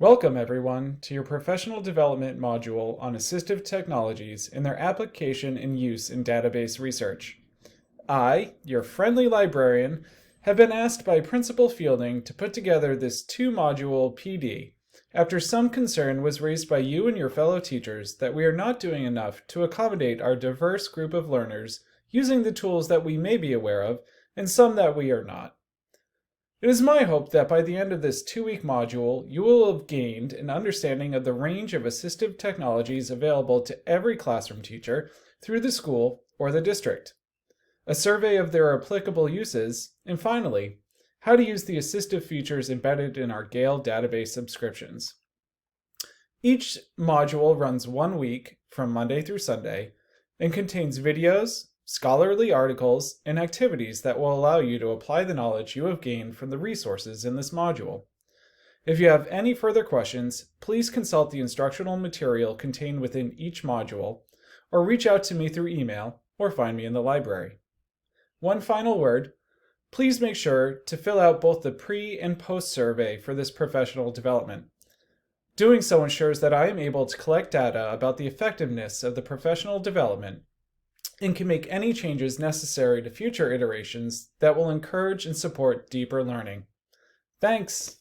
Welcome, everyone, to your professional development module on assistive technologies and their application and use in database research. I, your friendly librarian, have been asked by Principal Fielding to put together this two-module PD after some concern was raised by you and your fellow teachers that we are not doing enough to accommodate our diverse group of learners using the tools that we may be aware of and some that we are not. It is my hope that by the end of this two-week module, you will have gained an understanding of the range of assistive technologies available to every classroom teacher through the school or the district, a survey of their applicable uses, and finally, how to use the assistive features embedded in our Gale database subscriptions. Each module runs 1 week from Monday through Sunday and contains videos, scholarly articles, and activities that will allow you to apply the knowledge you have gained from the resources in this module. If you have any further questions, please consult the instructional material contained within each module, or reach out to me through email, or find me in the library. One final word, please make sure to fill out both the pre- and post-survey for this professional development. Doing so ensures that I am able to collect data about the effectiveness of the professional development and can make any changes necessary to future iterations that will encourage and support deeper learning. Thanks!